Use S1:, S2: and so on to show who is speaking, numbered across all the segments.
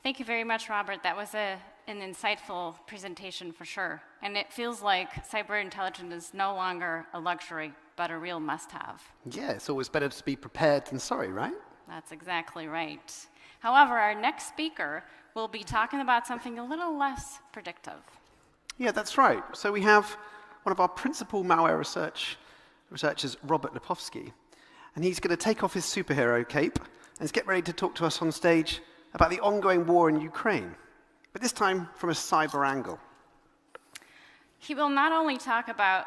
S1: Thank you very much, Robert. That was an insightful presentation for sure. And it feels like cyber intelligence is no longer a luxury, but a real must-have.
S2: Yeah, it's always better to be prepared than sorry, right?
S1: That's exactly right. However, our next speaker will be talking about something a little less predictive.
S2: Yeah, that's right. So we have one of our principal malware researchers, Robert Lipovsky, and he's going to take off his superhero cape and get ready to talk to us on stage about the ongoing war in Ukraine, but this time from a cyber angle.
S1: He will not only talk about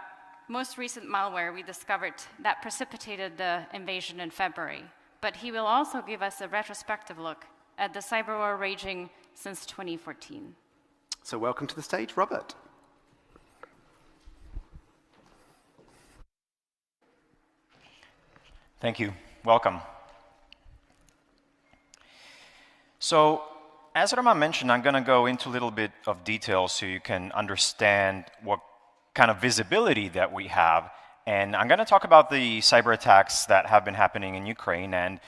S1: most recent malware we discovered that precipitated the invasion in February, but he will also give us a retrospective look at the cyberwar raging since 2014.
S2: So welcome to the stage, Robert.
S3: Thank you. Welcome. So, as Rama mentioned, I'm going to go into a little bit of detail so you can understand what kind of visibility that we have. And I'm going to talk about the cyber attacks that have been happening in Ukraine. And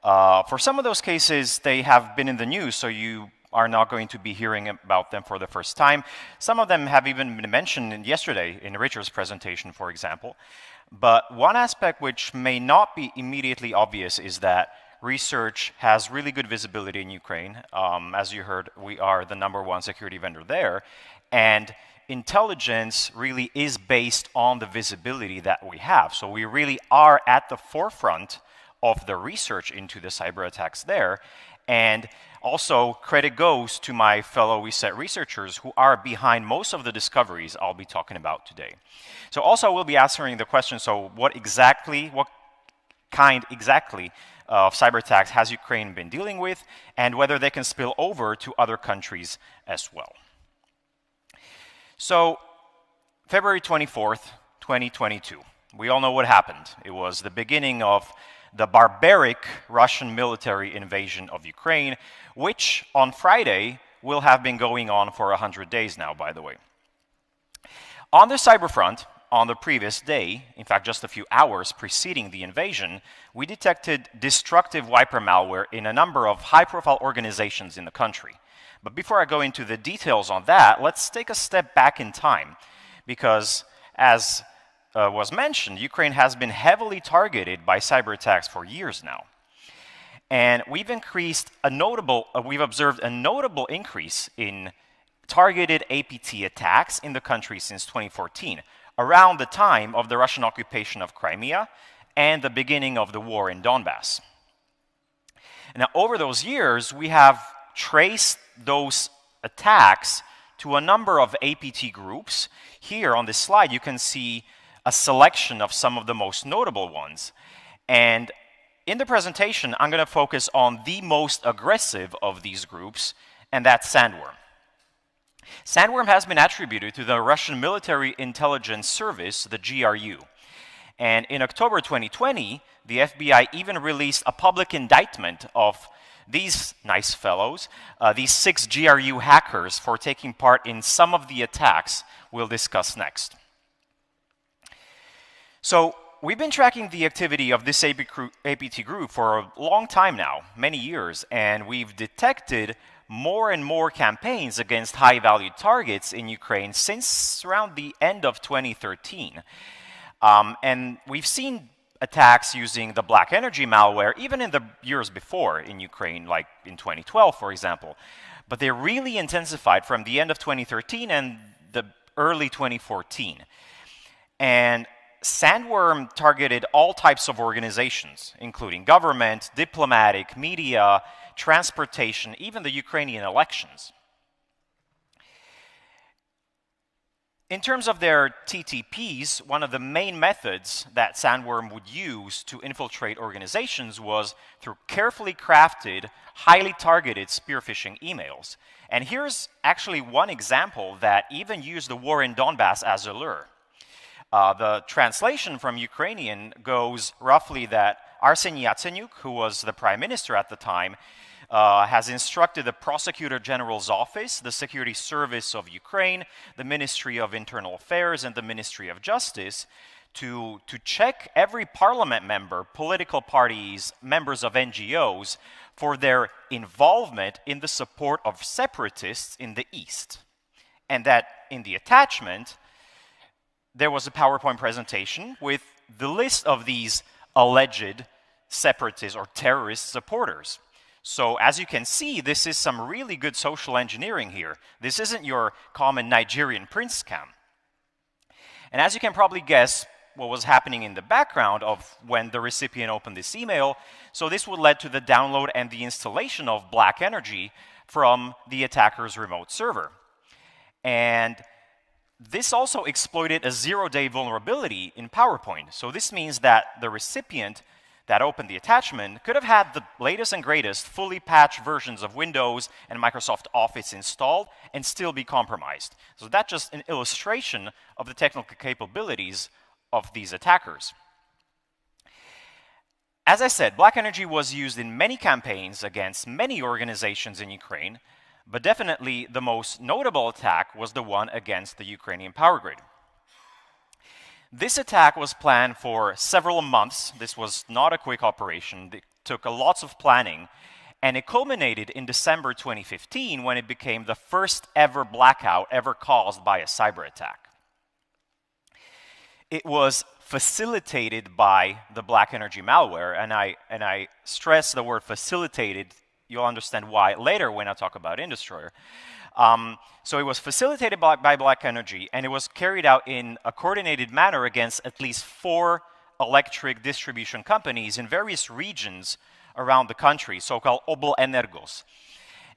S3: for some of those cases, they have been in the news, so you are not going to be hearing about them for the first time. Some of them have even been mentioned yesterday in Richard's presentation, for example. But one aspect which may not be immediately obvious is that research has really good visibility in Ukraine. As you heard, we are the #1 security vendor there. And intelligence really is based on the visibility that we have. So we really are at the forefront of the research into the cyber attacks there. And also, credit goes to my fellow ESET researchers who are behind most of the discoveries I'll be talking about today. So also, we'll be answering the question, so what kind exactly of cyber attacks has Ukraine been dealing with, and whether they can spill over to other countries as well. So, February 24th, 2022. We all know what happened. It was the beginning of the barbaric Russian military invasion of Ukraine, which on Friday will have been going on for 100 days now, by the way. On the cyber front, on the previous day, in fact just a few hours preceding the invasion, we detected destructive wiper malware in a number of high-profile organizations in the country. But before I go into the details on that, let's take a step back in time, because as was mentioned, Ukraine has been heavily targeted by cyber attacks for years now. And we've observed a notable increase in targeted APT attacks in the country since 2014, around the time of the Russian occupation of Crimea and the beginning of the war in Donbass. Now, over those years, we have traced those attacks to a number of APT groups. Here on this slide, you can see a selection of some of the most notable ones. And in the presentation, I'm going to focus on the most aggressive of these groups, and that's Sandworm. Sandworm has been attributed to the Russian Military Intelligence Service, the GRU. And in October 2020, the FBI even released a public indictment of these nice fellows, these 6 GRU hackers, for taking part in some of the attacks we'll discuss next. So we've been tracking the activity of this APT group for a long time now, many years, and we've detected more and more campaigns against high-value targets in Ukraine since around the end of 2013. And we've seen attacks using the black energy malware even in the years before in Ukraine, like in 2012, for example. But they really intensified from the end of 2013 and the early 2014. And Sandworm targeted all types of organizations, including government, diplomatic, media, transportation, even the Ukrainian elections. In terms of their TTPs, one of the main methods that Sandworm would use to infiltrate organizations was through carefully crafted, highly targeted spear phishing emails. And here's actually one example that even used the war in Donbass as a lure. The translation from Ukrainian goes roughly that Arseniy Yatsenyuk, who was the prime minister at the time, has instructed the Prosecutor General's office, the Security Service of Ukraine, the Ministry of Internal Affairs, and the Ministry of Justice to check every parliament member, political parties, members of NGOs for their involvement in the support of separatists in the East. And that in the attachment, there was a PowerPoint presentation with the list of these alleged separatist or terrorist supporters. So as you can see, this is some really good social engineering here. This isn't your common Nigerian prince scam. And as you can probably guess what was happening in the background of when the recipient opened this email, so this would lead to the download and the installation of black energy from the attacker's remote server. And this also exploited a zero-day vulnerability in PowerPoint. So this means that the recipient that opened the attachment could have had the latest and greatest fully patched versions of Windows and Microsoft Office installed and still be compromised. So that's just an illustration of the technical capabilities of these attackers. As I said, black energy was used in many campaigns against many organizations in Ukraine, but definitely the most notable attack was the one against the Ukrainian power grid. This attack was planned for several months. This was not a quick operation. It took lots of planning, and it culminated in December 2015 when it became the first ever blackout ever caused by a cyber attack. It was facilitated by the black energy malware, and I stress the word facilitated. You'll understand why later when I talk about Indestroyer. So it was facilitated by black energy, and it was carried out in a coordinated manner against at least 4 electric distribution companies in various regions around the country, so-called oblenergos.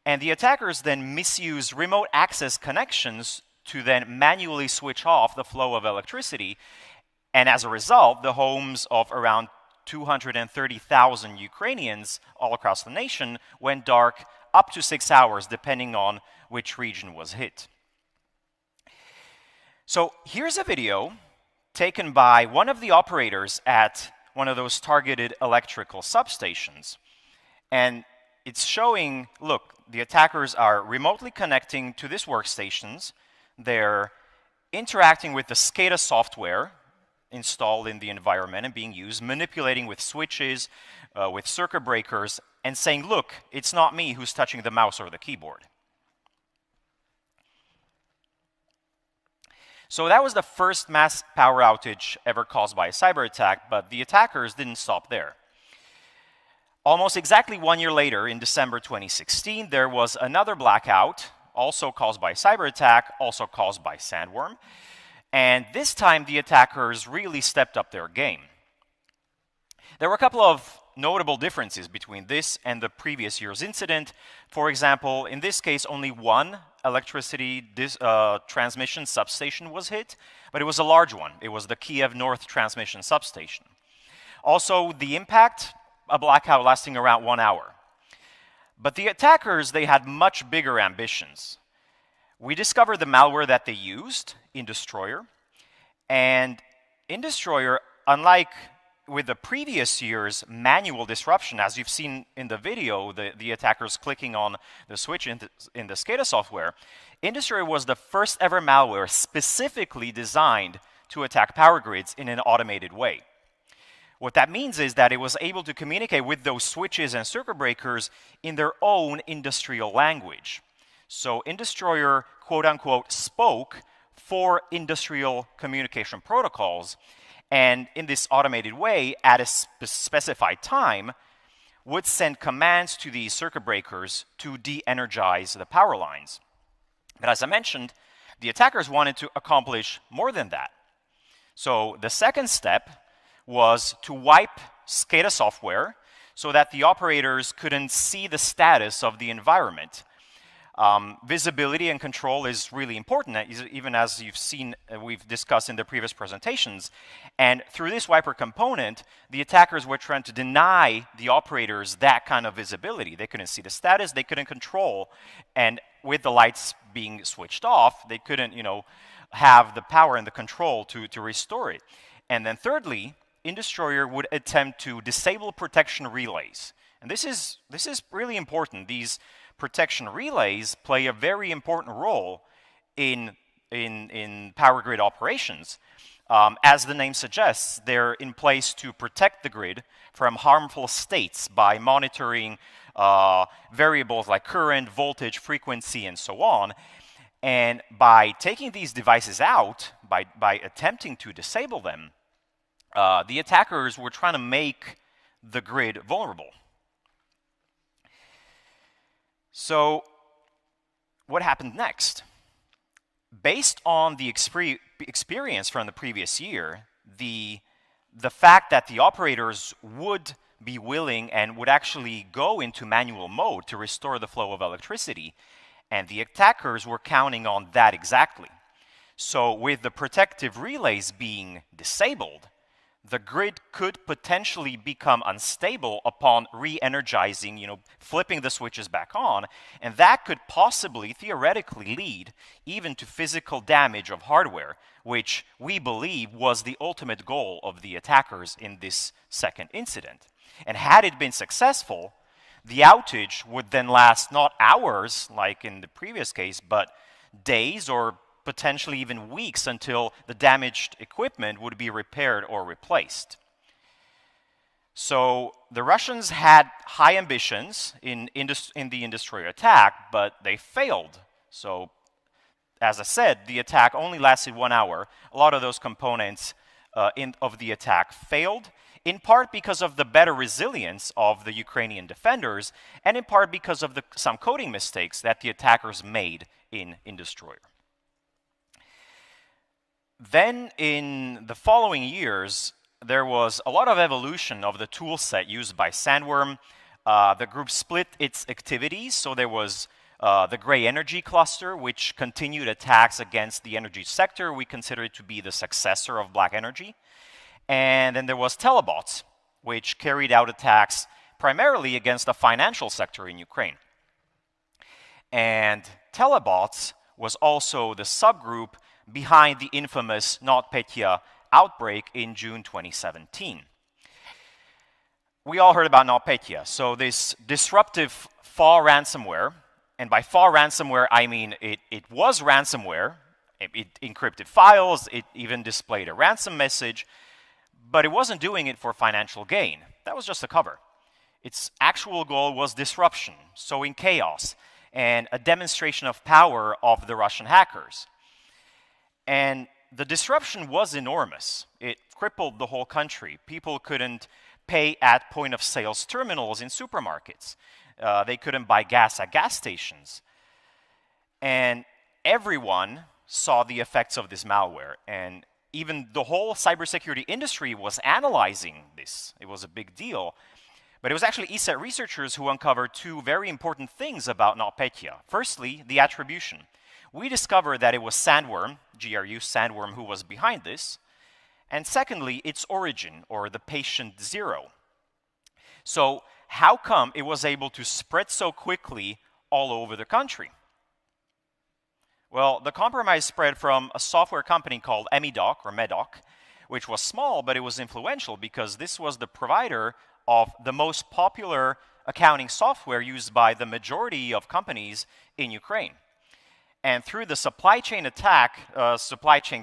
S3: And the attackers then misused remote access connections to then manually switch off the flow of electricity, and as a result, the homes of around 230,000 Ukrainians all across the nation went dark up to 6 hours, depending on which region was hit. So here's a video taken by one of the operators at one of those targeted electrical substations. And it's showing, look, the attackers are remotely connecting to these workstations. They're interacting with the SCADA software installed in the environment and being used, manipulating with switches, with circuit breakers, and saying, look, it's not me who's touching the mouse or the keyboard. So that was the first mass power outage ever caused by a cyber attack, but the attackers didn't stop there. Almost exactly 1 year later, in December 2016, there was another blackout, also caused by a cyber attack, also caused by sandworm. And this time, the attackers really stepped up their game. There were a couple of notable differences between this and the previous year's incident. For example, in this case, only one electricity transmission substation was hit, but it was a large one. It was the Kiev North transmission substation. Also, the impact, a blackout lasting around 1 hour. But the attackers, they had much bigger ambitions. We discovered the malware that they used, Indestroyer, and Indestroyer, unlike with the previous year's manual disruption, as you've seen in the video, the attackers clicking on the switch in the SCADA software, Indestroyer was the first ever malware specifically designed to attack power grids in an automated way. What that means is that it was able to communicate with those switches and circuit breakers in their own industrial language. So Indestroyer, quote unquote, spoke for industrial communication protocols, and in this automated way, at a specified time, would send commands to these circuit breakers to de-energize the power lines. But as I mentioned, the attackers wanted to accomplish more than that. So the second step was to wipe SCADA software so that the operators couldn't see the status of the environment. Visibility and control is really important, even as you've seen, we've discussed in the previous presentations. And through this wiper component, the attackers were trying to deny the operators that kind of visibility. They couldn't see the status, they couldn't control, and with the lights being switched off, they couldn't, have the power and the control to restore it. And then thirdly, Indestroyer would attempt to disable protection relays. And this is really important. These protection relays play a very important role in power grid operations. As the name suggests, they're in place to protect the grid from harmful states by monitoring variables like current, voltage, frequency, and so on. And by taking these devices out, by attempting to disable them, the attackers were trying to make the grid vulnerable. So what happened next? Based on the experience from the previous year, the fact that the operators would be willing and would actually go into manual mode to restore the flow of electricity, and the attackers were counting on that exactly. So with the protective relays being disabled, the grid could potentially become unstable upon re-energizing, flipping the switches back on, and that could possibly, theoretically, lead even to physical damage of hardware, which we believe was the ultimate goal of the attackers in this second incident. And had it been successful, the outage would then last not hours, like in the previous case, but days or potentially even weeks until the damaged equipment would be repaired or replaced. So the Russians had high ambitions in the industrial attack, but they failed. So as I said, the attack only lasted 1 hour. A lot of those components of the attack failed, in part because of the better resilience of the Ukrainian defenders, and in part because of some coding mistakes that the attackers made in Destroyer. Then in the following years, there was a lot of evolution of the tool set used by Sandworm. The group split its activities, so there was the gray energy cluster, which continued attacks against the energy sector. We consider it to be the successor of black energy. And then there was Telebots, which carried out attacks primarily against the financial sector in Ukraine. And Telebots was also the subgroup behind the infamous NotPetya outbreak in June 2017. We all heard about NotPetya. So this disruptive fall ransomware, and by fall ransomware, I mean it was ransomware. It encrypted files. It even displayed a ransom message. But it wasn't doing it for financial gain. That was just a cover. Its actual goal was disruption, sowing chaos, and a demonstration of power of the Russian hackers. And the disruption was enormous. It crippled the whole country. People couldn't pay at point-of-sales terminals in supermarkets. They couldn't buy gas at gas stations. And everyone saw the effects of this malware. And even the whole cybersecurity industry was analyzing this. It was a big deal. But it was actually ESET researchers who uncovered two very important things about NotPetya. Firstly, the attribution. We discovered that it was Sandworm, GRU Sandworm, who was behind this. And secondly, its origin, or the patient zero. So how come it was able to spread so quickly all over the country? Well, the compromise spread from a software company called Medoc, which was small, but it was influential because this was the provider of the most popular accounting software used by the majority of companies in Ukraine. And through the supply chain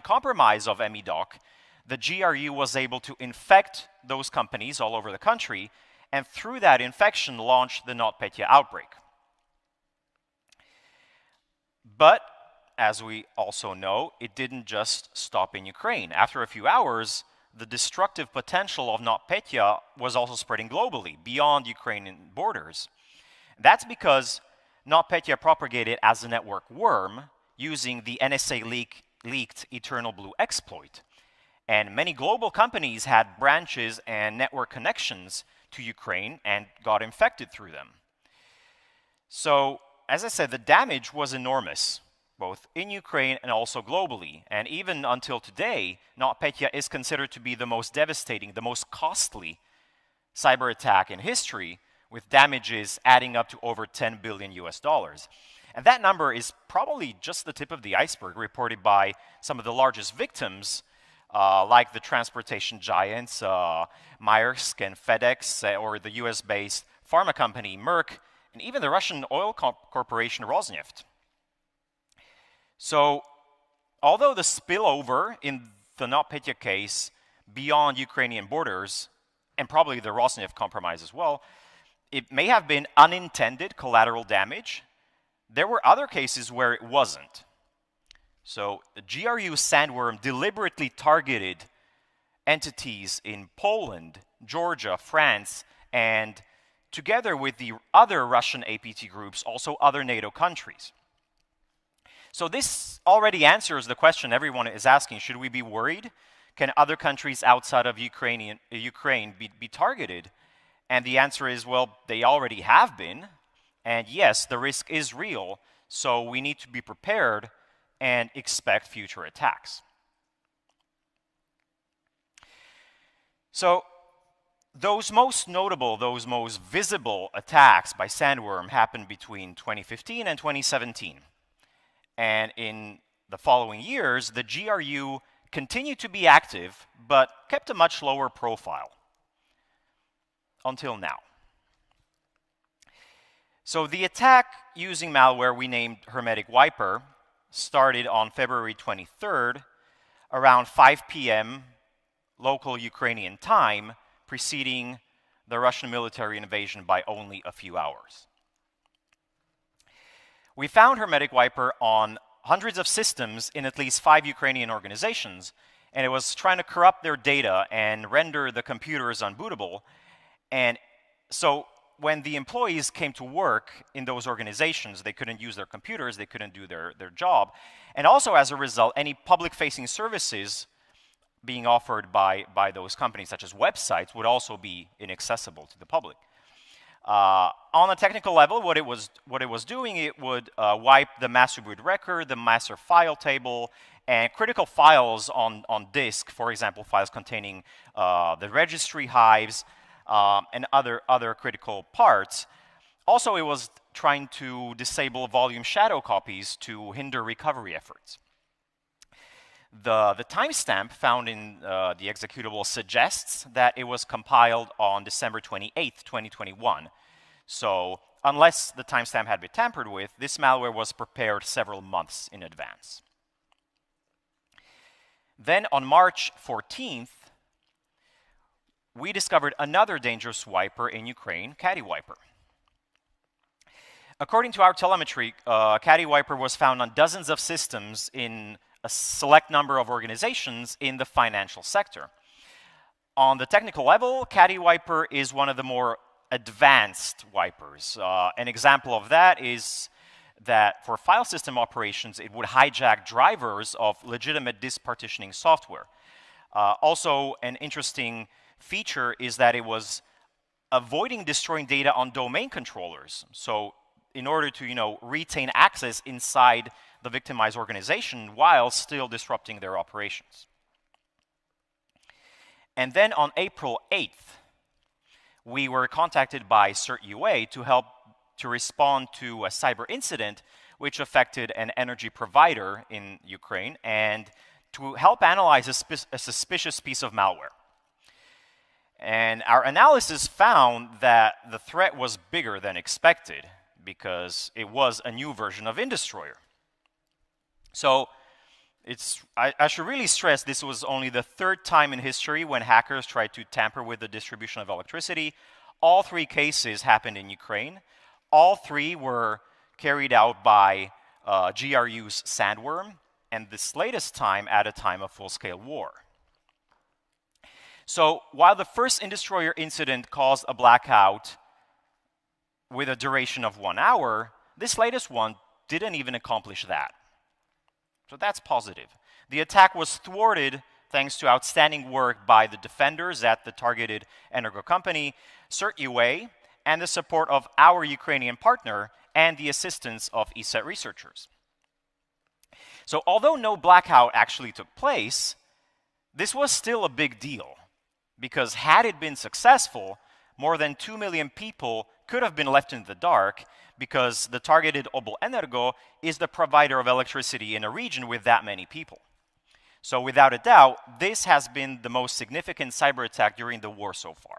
S3: compromise of Medoc, the GRU was able to infect those companies all over the country, and through that infection launched the NotPetya outbreak. But as we also know, it didn't just stop in Ukraine. After a few hours, the destructive potential of NotPetya was also spreading globally, beyond Ukrainian borders. That's because NotPetya propagated as a network worm using the NSA-leaked Eternal Blue exploit. And many global companies had branches and network connections to Ukraine and got infected through them. So, as I said, the damage was enormous, both in Ukraine and also globally. And even until today, NotPetya is considered to be the most devastating, the most costly cyber attack in history, with damages adding up to over $10 billion US. And that number is probably just the tip of the iceberg, reported by some of the largest victims, like the transportation giants, Maersk and FedEx, or the US-based pharma company Merck, and even the Russian oil corporation Rosneft. So, although the spillover in the NotPetya case beyond Ukrainian borders, and probably the Rosneft compromise as well, it may have been unintended collateral damage. There were other cases where it wasn't. So the GRU sandworm deliberately targeted entities in Poland, Georgia, France, and together with the other Russian APT groups, also other NATO countries. So this already answers the question everyone is asking: should we be worried? Can other countries outside of Ukraine be targeted? And the answer is, well, they already have been. And yes, the risk is real, so we need to be prepared and expect future attacks. So those most notable, those most visible attacks by sandworm happened between 2015 and 2017. And in the following years, the GRU continued to be active, but kept a much lower profile until now. So the attack using malware we named Hermetic Wiper started on February 23rd around 5 p.m. local Ukrainian time, preceding the Russian military invasion by only a few hours. We found Hermetic Wiper on hundreds of systems in at least 5 Ukrainian organizations, and it was trying to corrupt their data and render the computers unbootable. And so when the employees came to work in those organizations, they couldn't use their computers, they couldn't do their job. And also, as a result, any public-facing services being offered by those companies, such as websites, would also be inaccessible to the public. On a technical level, what it was doing, it would wipe the master boot record, the master file table, and critical files on disk, for example, files containing the registry hives, and other critical parts. Also, it was trying to disable volume shadow copies to hinder recovery efforts. The timestamp found in the executable suggests that it was compiled on December 28th, 2021. So unless the timestamp had been tampered with, this malware was prepared several months in advance. Then on March 14th, we discovered another dangerous wiper in Ukraine, Caddy Wiper. According to our telemetry, Caddy Wiper was found on dozens of systems in a select number of organizations in the financial sector. On the technical level, Caddy Wiper is one of the more advanced wipers. An example of that is that for file system operations, it would hijack drivers of legitimate disk partitioning software. Also, an interesting feature is that it was avoiding destroying data on domain controllers. So in order to retain access inside the victimized organization while still disrupting their operations. And then on April 8th, we were contacted by CertUA to help to respond to a cyber incident which affected an energy provider in Ukraine and to help analyze a suspicious piece of malware. And our analysis found that the threat was bigger than expected because it was a new version of Indestroyer. So I should really stress this was only the 3rd time in history when hackers tried to tamper with the distribution of electricity. All 3 cases happened in Ukraine. All 3 were carried out by GRU's sandworm, and this latest time at a time of full-scale war. So while the first Indestroyer incident caused a blackout with a duration of 1 hour, this latest one didn't even accomplish that. So that's positive. The attack was thwarted thanks to outstanding work by the defenders at the targeted energo company, CertUA, and the support of our Ukrainian partner and the assistance of ESET researchers. So although no blackout actually took place, this was still a big deal, because had it been successful, more than 2 million people could have been left in the dark, because the targeted Obelenergo is the provider of electricity in a region with that many people. So without a doubt, this has been the most significant cyber attack during the war so far.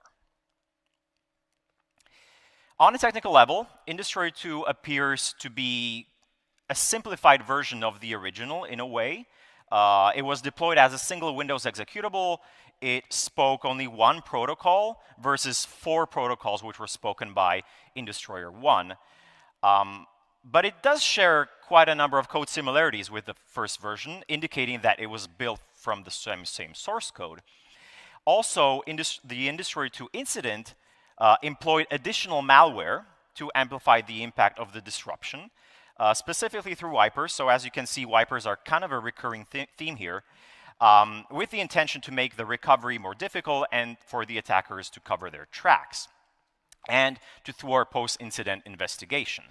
S3: On a technical level, Indestroyer 2 appears to be a simplified version of the original in a way. It was deployed as a single Windows executable. It spoke only one protocol versus 4 protocols which were spoken by Indestroyer 1. But it does share quite a number of code similarities with the first version, indicating that it was built from the same source code. Also, the Indestroyer 2 incident employed additional malware to amplify the impact of the disruption, specifically through wipers. So as you can see, wipers are kind of a recurring theme here, with the intention to make the recovery more difficult and for the attackers to cover their tracks and to thwart post-incident investigation.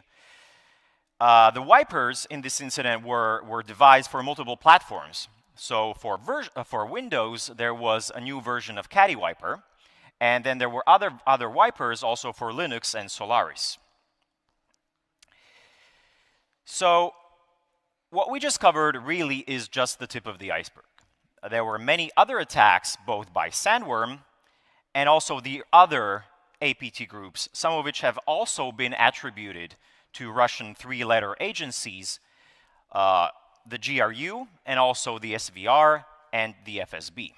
S3: The wipers in this incident were devised for multiple platforms. So for Windows, there was a new version of Caddy Wiper, and then there were other wipers also for Linux and Solaris. So what we just covered really is just the tip of the iceberg. There were many other attacks, both by Sandworm and also the other APT groups, some of which have also been attributed to Russian 3-letter agencies, the GRU, and also the SVR and the FSB.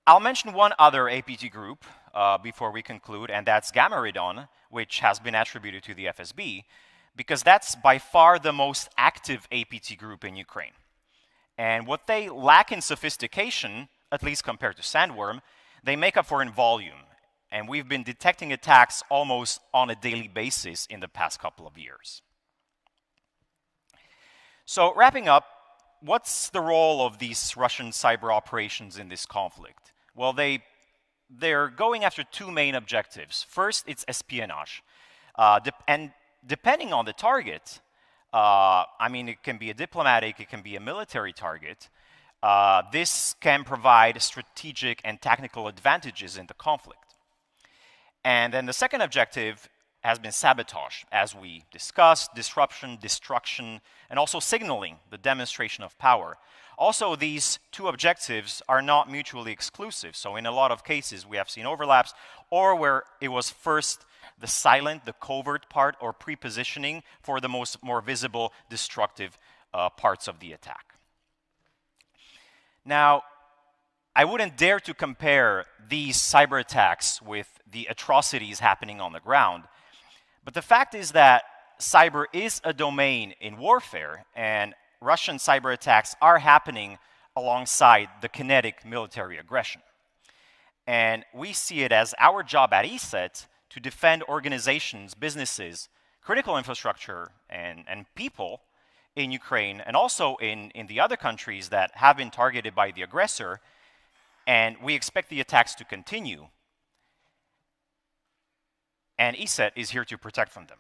S3: I'll mention one other APT group before we conclude, and that's Gamaridon, which has been attributed to the FSB, because that's by far the most active APT group in Ukraine. And what they lack in sophistication, at least compared to Sandworm, they make up for in volume. And we've been detecting attacks almost on a daily basis in the past couple of years. So wrapping up, what's the role of these Russian cyber operations in this conflict? Well, they're going after 2 main objectives. First, it's espionage. And depending on the target, I mean, it can be a diplomatic, it can be a military target. This can provide strategic and tactical advantages in the conflict. And then the second objective has been sabotage, as we discussed, disruption, destruction, and also signaling, the demonstration of power. Also, these 2 objectives are not mutually exclusive. So in a lot of cases, we have seen overlaps, or where it was first the silent, the covert part, or pre-positioning for the more visible, destructive parts of the attack. Now, I wouldn't dare to compare these cyber attacks with the atrocities happening on the ground, but the fact is that cyber is a domain in warfare, and Russian cyber attacks are happening alongside the kinetic military aggression. And we see it as our job at ESET to defend organizations, businesses, critical infrastructure, and people in Ukraine, and also in the other countries that have been targeted by the aggressor, and we expect the attacks to continue. And ESET is here to protect from them.